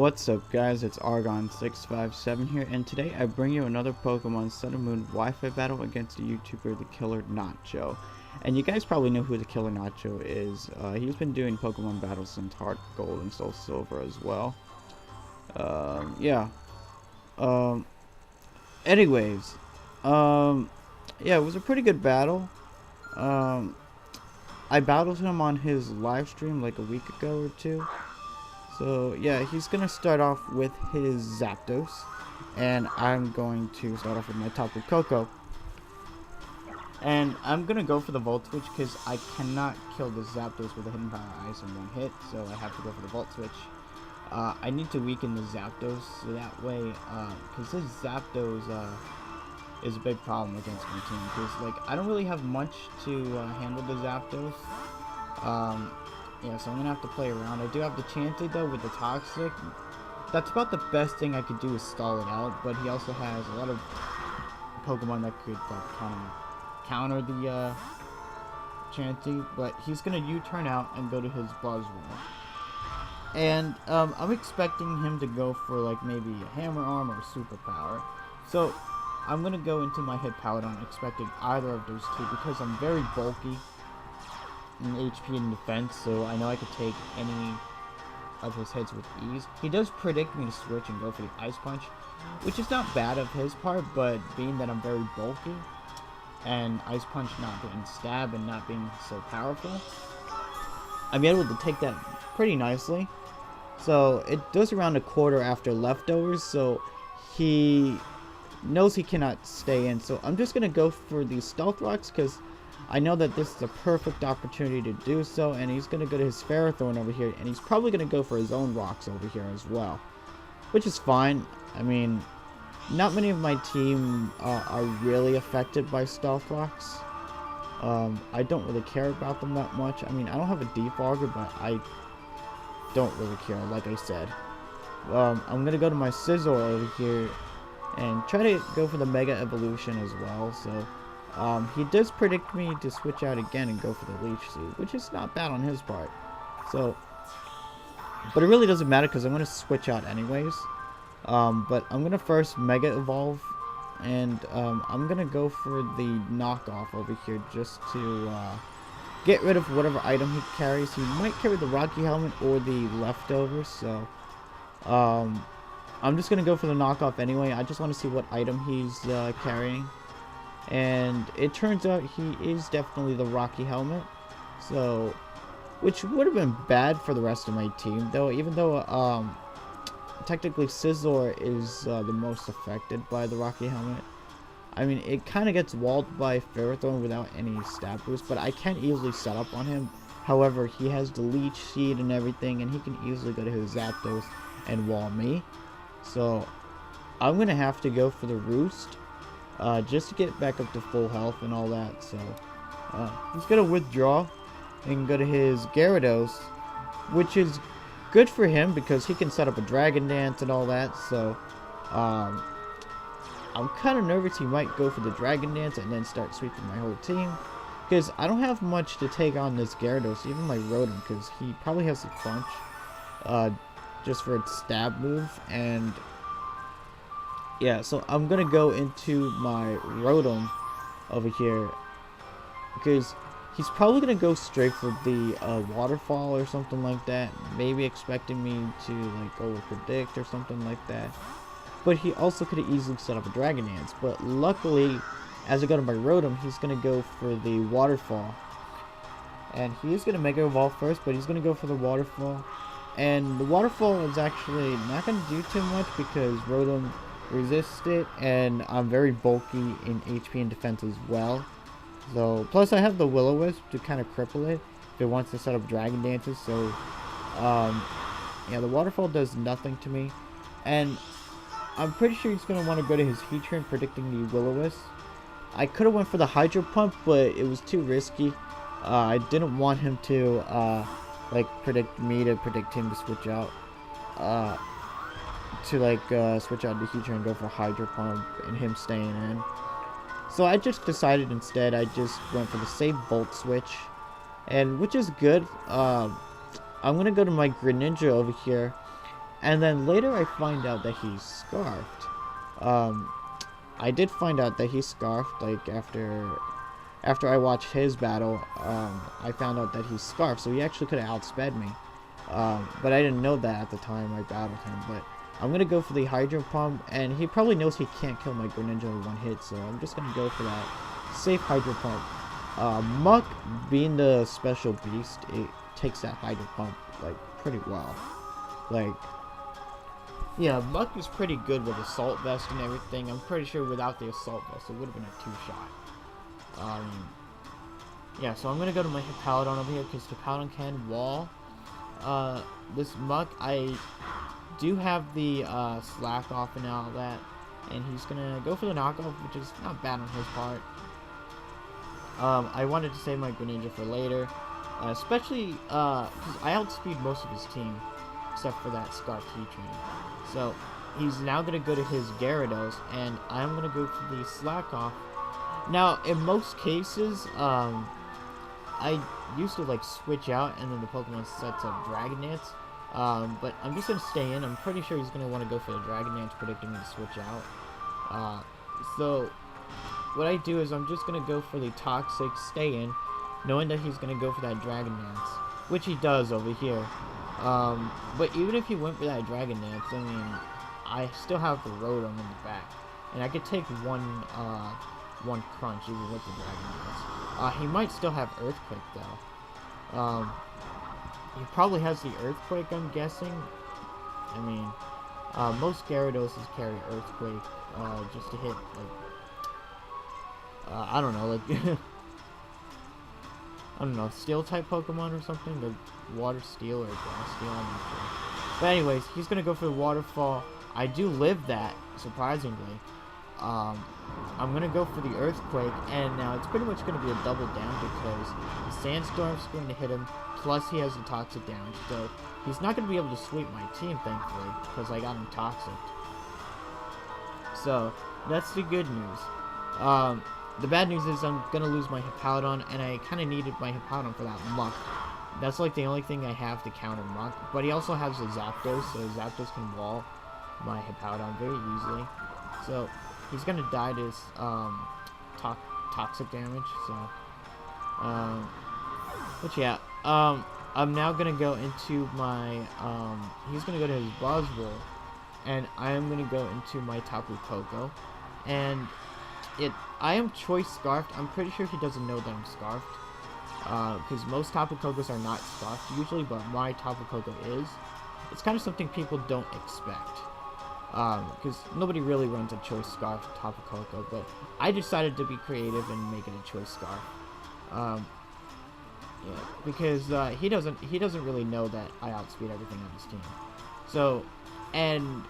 What's up guys, it's Argon657 here, and today I bring you another Pokemon Sun and Moon Wi-Fi battle against the YouTuber TheKillerNacho. And you guys probably know who TheKillerNacho is. He's been doing Pokemon battles since Heart Gold and Soul Silver as well. Anyways, yeah, it was a pretty good battle. I battled him on his live stream like a week ago or two. So yeah, he's gonna start off with his Zapdos, and I'm going to start off with my Tapu Koko. And I'm gonna go for the Volt Switch because I cannot kill the Zapdos with a Hidden Power Ice in one hit, so I have to go for the Volt Switch. I need to weaken the Zapdos so that way, because this Zapdos is a big problem against my team. Because like I don't really have much to handle the Zapdos. Yeah, so I'm gonna have to play around. I do have the Chanted though with the Toxic. That's about the best thing I could do is stall it out, but he also has a lot of Pokemon that could like kind of counter the Chanty. But he's gonna U-turn out and go to his Buzzwole. And I'm expecting him to go for like maybe a Hammer Arm or a Superpower. So I'm gonna go into my hit power. I'm expecting either of those two because I'm very bulky in HP and defense, so I know I could take any of his hits with ease. He does predict me to switch and go for the Ice Punch, which is not bad of his part, but being that I'm very bulky and Ice Punch not being stab and not being so powerful, I'm able to take that pretty nicely. So it does around a quarter after leftovers, so he knows he cannot stay in. So I'm just gonna go for these Stealth Rocks because I know that this is a perfect opportunity to do so, and he's going to go to his Ferrothorn over here, and he's probably going to go for his own rocks over here as well, which is fine. I mean, not many of my team are really affected by Stealth Rocks. I don't really care about them that much. I mean, I don't have a Deep Auger, but I don't really care, like I said. I'm going to go to my Scizor over here and try to go for the Mega Evolution as well, so he does predict me to switch out again and go for the Leech Seed, which is not bad on his part. So, but it really doesn't matter because I'm going to switch out anyways. But I'm going to first Mega Evolve, and I'm going to go for the knockoff over here just to get rid of whatever item he carries. He might carry the Rocky Helmet or the Leftovers, so I'm just going to go for the knockoff anyway. I just want to see what item he's carrying. And it turns out he is definitely the Rocky Helmet, so which would have been bad for the rest of my team, though. Even though technically Scizor is the most affected by the Rocky Helmet. I mean, it kind of gets walled by Ferrothorn without any stat boost, but I can easily set up on him. However, he has the Leech Seed and everything, and he can easily go to his Zapdos and wall me. So I'm gonna have to go for the Roost. Just to get back up to full health and all that, so he's gonna withdraw and go to his Gyarados, which is good for him because he can set up a Dragon Dance and all that. So I'm kind of nervous he might go for the Dragon Dance and then start sweeping my whole team, because I don't have much to take on this Gyarados, even my Rotom, because he probably has the Crunch just for its stab move. And yeah, so I'm gonna go into my Rotom over here because he's probably gonna go straight for the Waterfall or something like that, maybe expecting me to like over predict or something like that. But he also could have easily set up a Dragon Dance, but luckily as I go to my Rotom, he's gonna go for the Waterfall, and he is gonna Mega Evolve first, but he's gonna go for the Waterfall, and the Waterfall is actually not gonna do too much because Rotom resist it, and I'm very bulky in HP and defense as well. So plus I have the Will-O-Wisp to kind of cripple it if it wants to set up Dragon Dances. So yeah, the Waterfall does nothing to me, and I'm pretty sure he's gonna want to go to his Heatran, predicting the Will-O-Wisp. I could have went for the Hydro Pump, but it was too risky. I didn't want him to like predict me to predict him to switch out. To like switch out the Heatran and go for Hydro Pump and him staying in. So I just decided instead I just went for the safe Volt Switch, and which is good. I'm gonna go to my Greninja over here, And then later I find out that he's scarfed. I did find out that he's scarfed, like, after I watched his battle. I found out that he's scarfed, so he actually could have outsped me. But I didn't know that at the time I battled him. But I'm gonna go for the Hydro Pump, and he probably knows he can't kill my Greninja with one hit, so I'm just gonna go for that safe Hydro Pump. Muck, being the special beast, it takes that Hydro Pump, like, pretty well. Like, yeah, Muck is pretty good with Assault Vest and everything. I'm pretty sure without the Assault Vest, it would have been a 2-shot. Yeah, so I'm gonna go to my Hippowdon over here, because Hippowdon can wall. This Muck, I do have the slack off and all that, and he's gonna go for the knockoff, which is not bad on his part. I wanted to save my Greninja for later, especially because I outspeed most of his team, except for that Scarf Heatran. So he's now gonna go to his Gyarados, and I'm gonna go for the slack off. Now, in most cases, I used to like switch out, and then the Pokemon sets up Dragon Dance. But I'm just gonna stay in. I'm pretty sure he's gonna want to go for the Dragon Dance, predicting me to switch out. So what I do is I'm just gonna go for the Toxic, stay in, knowing that he's gonna go for that Dragon Dance, which he does over here. But even if he went for that Dragon Dance, I mean, I still have the Rotom in the back, and I could take one crunch even with the Dragon Dance. He might still have Earthquake though. He probably has the Earthquake, I'm guessing. I mean, most Gyaradoses carry Earthquake, just to hit, like, I don't know, like, I don't know, Steel-type Pokemon or something? The Water Steel or Grass Steel, I'm not sure. But anyways, he's gonna go for the Waterfall. I do live that, surprisingly. I'm gonna go for the Earthquake, and now it's pretty much gonna be a double down because the Sandstorm's going to hit him, plus he has the Toxic down, so he's not gonna be able to sweep my team, thankfully, because I got him Toxic. So that's the good news. The bad news is I'm gonna lose my Hippowdon, and I kind of needed my Hippowdon for that Muck. That's like the only thing I have to counter Muck, but he also has a Zapdos, so Zapdos can wall my Hippowdon very easily. So he's gonna die to his toxic damage. So, but yeah, I'm now gonna go into my he's gonna go to his Buzzwole, and I am gonna go into my Tapu Koko, and I am Choice Scarfed. I'm pretty sure he doesn't know that I'm Scarfed, because most Tapu Kokos are not Scarfed usually, but my Tapu Koko is. It's kind of something people don't expect. Because nobody really runs a Choice Scarf Tapu Koko, but I decided to be creative and make it a Choice Scarf. Yeah, because he doesn't really know that I outspeed everything on his team. So, and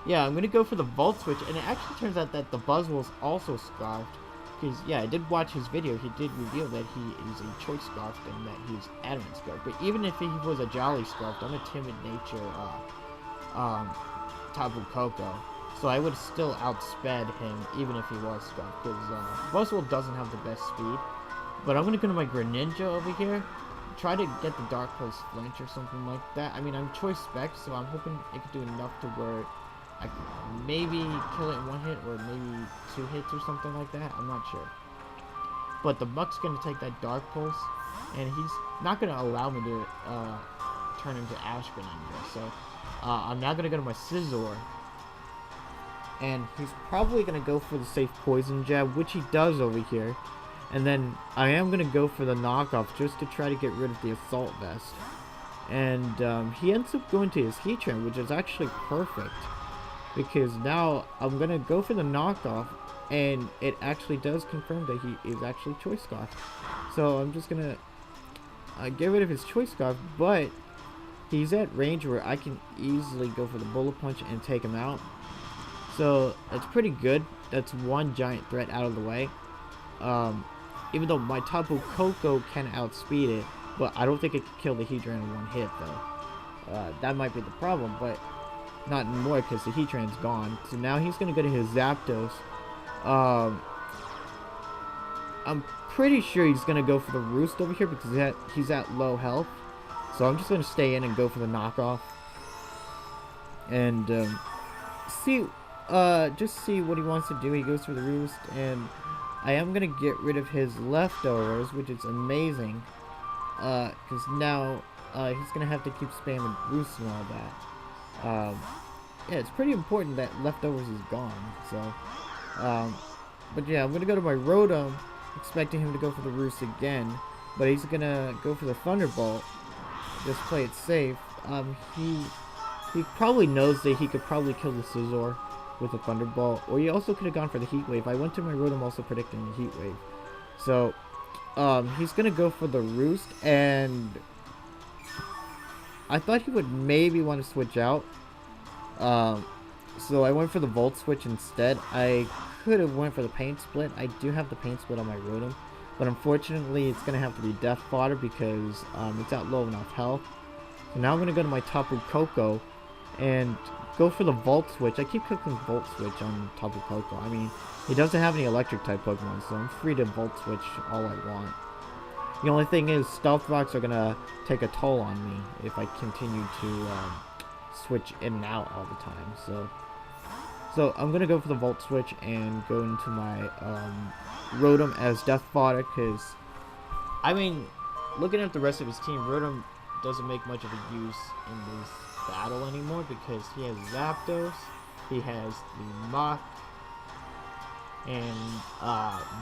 yeah, I'm gonna go for the Volt Switch, and it actually turns out that the Buzzwole's also Scarfed. Because yeah, I did watch his video. He did reveal that he is a Choice Scarfed and that he's Adamant Scarfed. But even if he was a Jolly Scarfed, I'm a Timid Nature Tapu Koko, so I would still outsped him even if he was Scarfed, because Buzzwole doesn't have the best speed. But I'm gonna go to my Greninja over here, try to get the Dark Pulse flinch or something like that. I mean, I'm Choice Spec, so I'm hoping it could do enough to where I could maybe kill it in one hit, or maybe 2 hits or something like that. I'm not sure. But the Muck's gonna take that Dark Pulse, and he's not gonna allow me to turn into Ash Greninja. So I'm now gonna go to my Scizor, and he's probably gonna go for the safe Poison Jab, which he does over here. And then I am gonna go for the knockoff just to try to get rid of the Assault Vest. And he ends up going to his Heatran, which is actually perfect, because now I'm gonna go for the knockoff, and it actually does confirm that he is actually Choice Scarf. So I'm just gonna get rid of his Choice Scarf, but he's at range where I can easily go for the Bullet Punch and take him out. So that's pretty good. That's one giant threat out of the way. Even though my Tapu Koko can outspeed it, but I don't think it could kill the Heatran in one hit though. That might be the problem, but not anymore because the Heatran's gone. So now he's gonna go to his Zapdos. I'm pretty sure he's gonna go for the Roost over here because he's at low health. So I'm just gonna stay in and go for the knockoff. and see, just see what he wants to do. He goes for the roost, and I am gonna get rid of his leftovers, which is amazing, because now he's gonna have to keep spamming roosts and all that. Yeah, it's pretty important that leftovers is gone. So, but yeah, I'm gonna go to my Rotom, expecting him to go for the roost again, but he's gonna go for the Thunderbolt. Just play it safe. He probably knows that he could probably kill the Scizor with a Thunderbolt, or he also could have gone for the Heat Wave. I went to my Rotom also predicting the Heat Wave. So, he's gonna go for the Roost, and I thought he would maybe want to switch out. So I went for the Volt Switch instead. I could have went for the Paint Split. I do have the Paint Split on my Rotom, but unfortunately it's gonna have to be Death Fodder because it's at low enough health. So now I'm gonna go to my Tapu Koko and go for the Volt Switch. I keep clicking Volt Switch on Tapu Koko. I mean, he doesn't have any electric type Pokemon, so I'm free to Volt Switch all I want. The only thing is, Stealth Rocks are gonna take a toll on me if I continue to switch in and out all the time. So I'm gonna go for the Volt Switch and go into my Rotom as Death Fodder, because I mean, looking at the rest of his team, Rotom doesn't make much of a use in this battle anymore because he has Zapdos, he has the Mach, and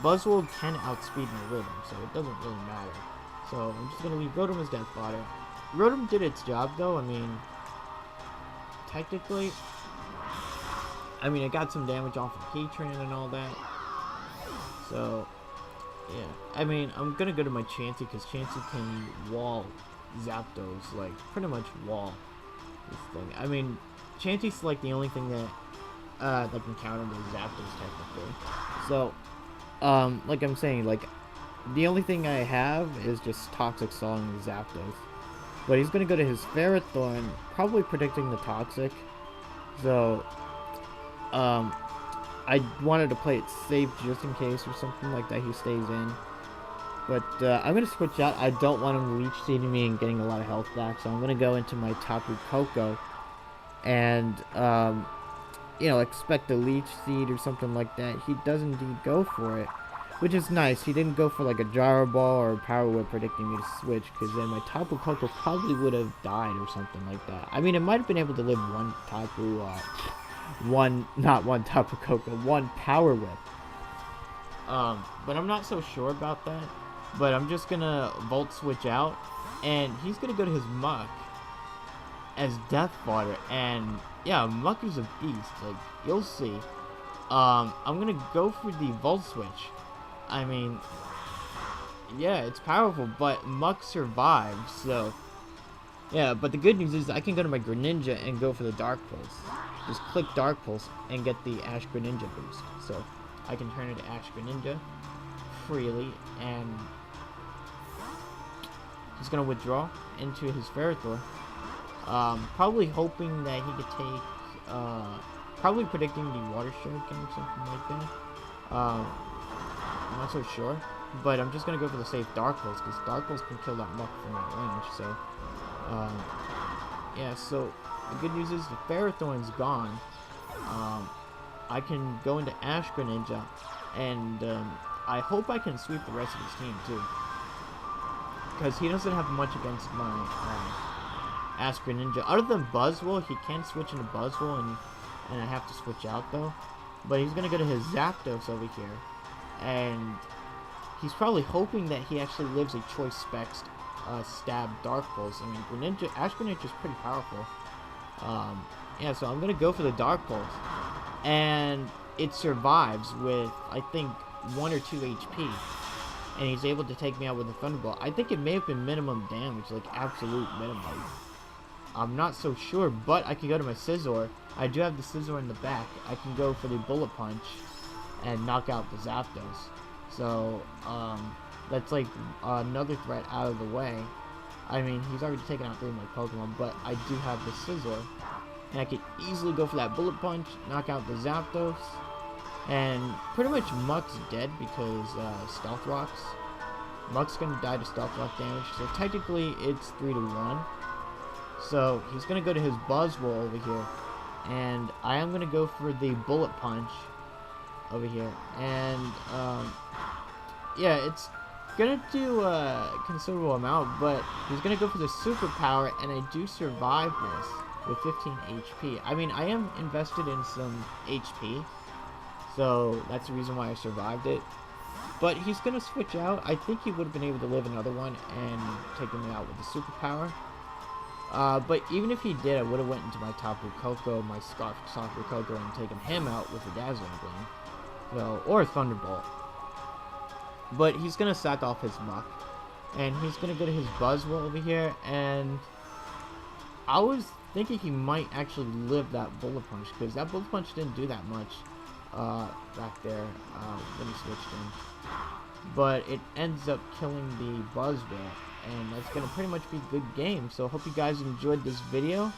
Buzzwole can outspeed my Rotom, so it doesn't really matter. So I'm just gonna leave Rotom as Death Fodder. Rotom did its job though. I mean, technically, it got some damage off of Heatran and all that. So yeah, I'm gonna go to my Chansey because Chansey can wall Zapdos, like pretty much wall this thing. Chansey's like the only thing that can counter the Zapdos technically. So, like I'm saying, like the only thing I have is just Toxic Sawing the Zapdos. But he's gonna go to his Ferrothorn, probably predicting the Toxic. So, I wanted to play it safe just in case or something like that he stays in. But I'm gonna switch out. I don't want him leech seeding me and getting a lot of health back, so I'm gonna go into my Tapu Koko and expect a leech seed or something like that. He does indeed go for it, which is nice. He didn't go for like a Gyro Ball or a Power Whip predicting me to switch, because then my Tapu Koko probably would have died or something like that. It might have been able to live one Power Whip. But I'm not so sure about that. But I'm just gonna Volt Switch out, and he's gonna go to his Muck as Death Fodder, and yeah, Muck is a beast, like, you'll see. I'm gonna go for the Volt Switch. Yeah, it's powerful, but Muck survives, so yeah, but the good news is I can go to my Greninja and go for the Dark Pulse. Just click Dark Pulse and get the Ash Greninja boost. So I can turn into Ash Greninja freely, and he's gonna withdraw into his Ferrothorn. Probably hoping that he could take, probably predicting the Water Shuriken or something like that. I'm not so sure, but I'm just gonna go for the safe Dark Pulse, because Dark Pulse can kill that Muck from that range. So, yeah. So the good news is the Ferrothorn's gone. I can go into Ash Greninja, and I hope I can sweep the rest of his team too, because he doesn't have much against my Ash Greninja. Other than Buzzwole, he can switch into Buzzwole, and I have to switch out though. But he's gonna go to his Zapdos over here, and he's probably hoping that he actually lives a Choice Specs Stab Dark Pulse. Ash Greninja is pretty powerful. Yeah, so I'm gonna go for the Dark Pulse, and it survives with, I think, 1 or 2 HP, and he's able to take me out with a Thunderbolt. I think it may have been minimum damage, like absolute minimum. I'm not so sure, but I can go to my Scizor. I do have the Scizor in the back. I can go for the Bullet Punch and knock out the Zapdos. So, that's like another threat out of the way. He's already taken out 3 of my Pokemon, but I do have the Scizor, and I can easily go for that Bullet Punch, knock out the Zapdos, and pretty much Muck's dead because Stealth Rocks. Muck's gonna die to Stealth Rock damage, so technically it's 3-1. So he's gonna go to his Buzzwole over here, and I am gonna go for the bullet punch over here, and yeah, it's gonna do a considerable amount, but he's gonna go for the superpower, and I do survive this with 15 HP. I mean, I am invested in some HP, so that's the reason why I survived it. But he's gonna switch out. I think he would have been able to live another one and taken me out with the superpower. But even if he did, I would have went into my Tapu Koko, my Scarf Tapu Koko, and taken him out with the Dazzling Gleam. So, or Thunderbolt. But he's gonna sack off his Muck, and he's gonna go to his Buzzwole over here, and I was thinking he might actually live that Bullet Punch, because that Bullet Punch didn't do that much back there when he switched in. But it ends up killing the Buzzwole, and that's gonna pretty much be a good game. So hope you guys enjoyed this video.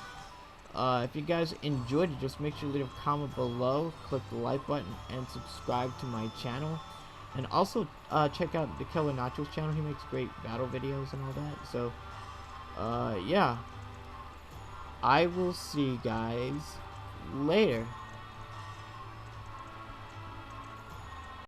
If you guys enjoyed it, just make sure to leave a comment below, click the like button, and subscribe to my channel. And also check out TheKillerNacho's channel. He makes great battle videos and all that. So yeah, I will see you guys later.